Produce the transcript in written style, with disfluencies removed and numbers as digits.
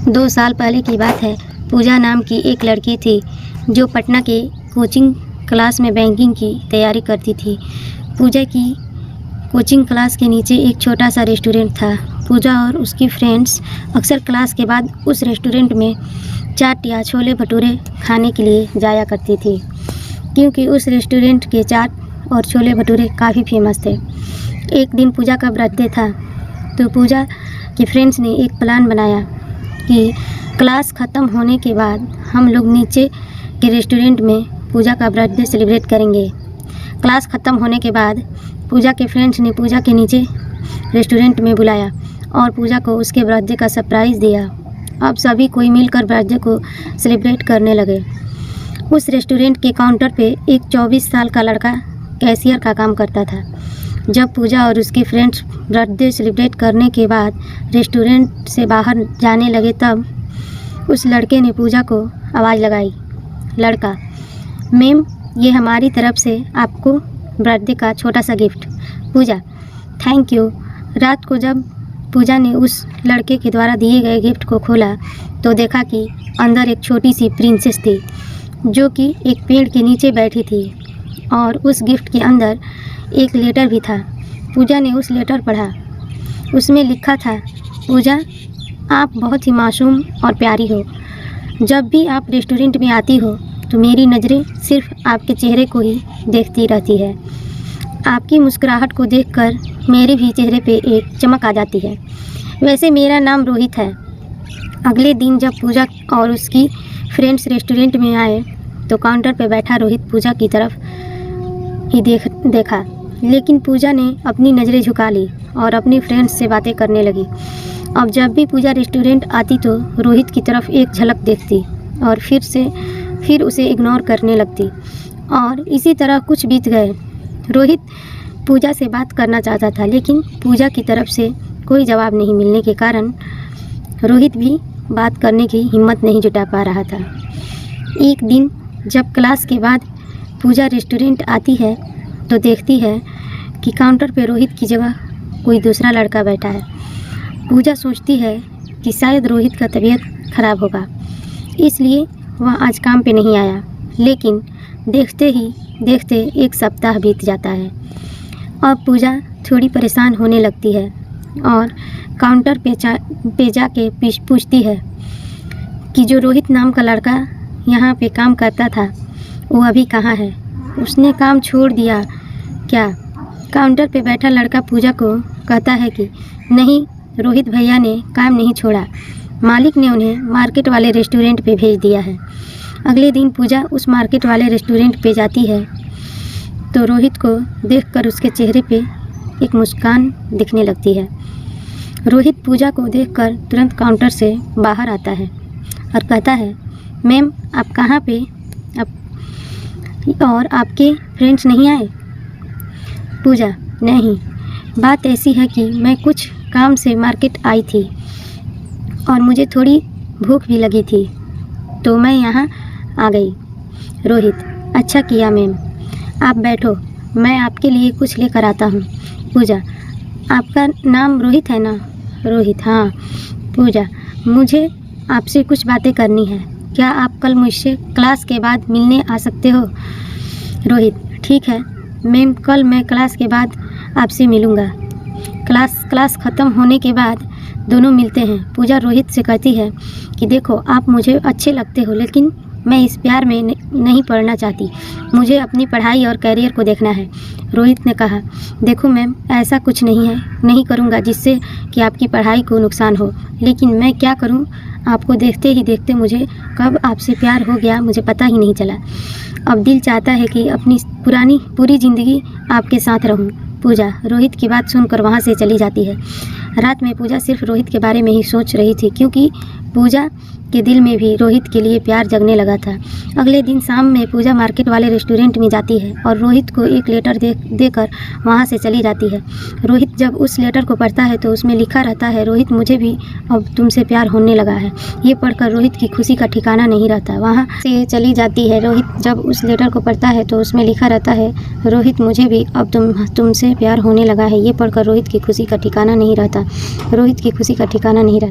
2 साल पहले की बात है। पूजा नाम की एक लड़की थी जो पटना के कोचिंग क्लास में बैंकिंग की तैयारी करती थी। पूजा की कोचिंग क्लास के नीचे एक छोटा सा रेस्टोरेंट था। पूजा और उसकी फ्रेंड्स अक्सर क्लास के बाद उस रेस्टोरेंट में चाट या छोले भटूरे खाने के लिए जाया करती थी, क्योंकि उस रेस्टोरेंट के चाट और छोले भटूरे काफ़ी फेमस थे। एक दिन पूजा का बर्थडे था, तो पूजा की फ्रेंड्स ने एक प्लान बनाया कि क्लास ख़त्म होने के बाद हम लोग नीचे के रेस्टोरेंट में पूजा का बर्थडे सेलिब्रेट करेंगे। क्लास ख़त्म होने के बाद पूजा के फ्रेंड्स ने पूजा के नीचे रेस्टोरेंट में बुलाया और पूजा को उसके बर्थडे का सरप्राइज़ दिया। अब सभी कोई मिलकर बर्थडे को सेलिब्रेट करने लगे। उस रेस्टोरेंट के काउंटर पे एक 24 साल का लड़का कैशियर का काम करता था। जब पूजा और उसके फ्रेंड्स बर्थडे सेलिब्रेट करने के बाद रेस्टोरेंट से बाहर जाने लगे, तब उस लड़के ने पूजा को आवाज़ लगाई। लड़का: मैम, ये हमारी तरफ से आपको बर्थडे का छोटा सा गिफ्ट। Puja: thank you. रात को जब पूजा ने उस लड़के के द्वारा दिए गए गिफ्ट को खोला तो देखा कि अंदर एक छोटी सी प्रिंसेस थी जो कि एक पेड़ के नीचे बैठी थी, और उस गिफ्ट के अंदर एक लेटर भी था। पूजा ने उस लेटर पढ़ा। उसमें लिखा था: पूजा, आप बहुत ही मासूम और प्यारी हो। जब भी आप रेस्टोरेंट में आती हो तो मेरी नज़रें सिर्फ आपके चेहरे को ही देखती रहती है। आपकी मुस्कुराहट को देखकर मेरे भी चेहरे पे एक चमक आ जाती है। वैसे मेरा नाम रोहित है। अगले दिन जब पूजा और उसकी फ्रेंड्स रेस्टोरेंट में आए तो काउंटर पे बैठा रोहित पूजा की तरफ ही देखा, लेकिन पूजा ने अपनी नज़रें झुका ली और अपनी फ्रेंड्स से बातें करने लगी। अब जब भी पूजा रेस्टोरेंट आती तो रोहित की तरफ एक झलक देखती और फिर उसे इग्नोर करने लगती, और इसी तरह कुछ बीत गए। रोहित पूजा से बात करना चाहता था, लेकिन पूजा की तरफ से कोई जवाब नहीं मिलने के कारण रोहित भी बात करने की हिम्मत नहीं जुटा पा रहा था। एक दिन जब क्लास के बाद पूजा रेस्टोरेंट आती है तो देखती है कि काउंटर पे रोहित की जगह कोई दूसरा लड़का बैठा है। पूजा सोचती है कि शायद रोहित का तबीयत खराब होगा, इसलिए वह आज काम पे नहीं आया। लेकिन देखते ही देखते एक सप्ताह बीत जाता है। अब पूजा थोड़ी परेशान होने लगती है और काउंटर पे जाके पूछती है कि जो रोहित नाम का लड़का यहाँ पे काम करता था वो अभी कहाँ है? उसने काम छोड़ दिया क्या? काउंटर पे बैठा लड़का पूजा को कहता है कि नहीं, रोहित भैया ने काम नहीं छोड़ा, मालिक ने उन्हें मार्केट वाले रेस्टोरेंट पे भेज दिया है। अगले दिन पूजा उस मार्केट वाले रेस्टोरेंट पे जाती है तो रोहित को देखकर उसके चेहरे पे एक मुस्कान दिखने लगती है। रोहित पूजा को देखकर तुरंत काउंटर से बाहर आता है और कहता है, मैम, आप कहाँ पे? और आपके फ्रेंड्स नहीं आए? पूजा: नहीं, बात ऐसी है कि मैं कुछ काम से मार्केट आई थी और मुझे थोड़ी भूख भी लगी थी तो मैं यहाँ आ गई। रोहित: अच्छा किया मैम, आप बैठो, मैं आपके लिए कुछ लेकर आता हूँ। पूजा: आपका नाम रोहित है ना? रोहित: हाँ। पूजा: मुझे आपसे कुछ बातें करनी है। क्या आप कल मुझसे क्लास के बाद मिलने आ सकते हो? रोहित: ठीक है मैम, कल मैं क्लास के बाद आपसे मिलूँगा। क्लास ख़त्म होने के बाद दोनों मिलते हैं। पूजा रोहित से कहती है कि देखो, आप मुझे अच्छे लगते हो, लेकिन मैं इस प्यार में नहीं पड़ना चाहती। मुझे अपनी पढ़ाई और कैरियर को देखना है। रोहित ने कहा, देखो मैम, ऐसा कुछ नहीं करूँगा जिससे कि आपकी पढ़ाई को नुकसान हो, लेकिन मैं क्या करूँ, आपको देखते ही देखते मुझे कब आपसे प्यार हो गया मुझे पता ही नहीं चला। अब दिल चाहता है कि अपनी पूरी ज़िंदगी आपके साथ रहूँ। पूजा रोहित की बात सुनकर वहाँ से चली जाती है। रात में पूजा सिर्फ रोहित के बारे में ही सोच रही थी, क्योंकि पूजा के दिल में भी रोहित के लिए प्यार जगने लगा था। अगले दिन शाम में पूजा मार्केट वाले रेस्टोरेंट में जाती है और रोहित को एक लेटर देकर वहाँ से चली जाती है। रोहित जब उस लेटर को पढ़ता है तो उसमें लिखा रहता है, रोहित, मुझे भी अब तुमसे प्यार होने लगा है। ये पढ़कर रोहित की खुशी का ठिकाना नहीं रहता। वहाँ से चली जाती है। रोहित जब उस लेटर को पढ़ता है तो उसमें लिखा रहता है, रोहित, मुझे भी अब तुमसे प्यार होने लगा है। ये पढ़कर रोहित की खुशी का ठिकाना नहीं रहता। रोहित की खुशी का ठिकाना नहीं रहता।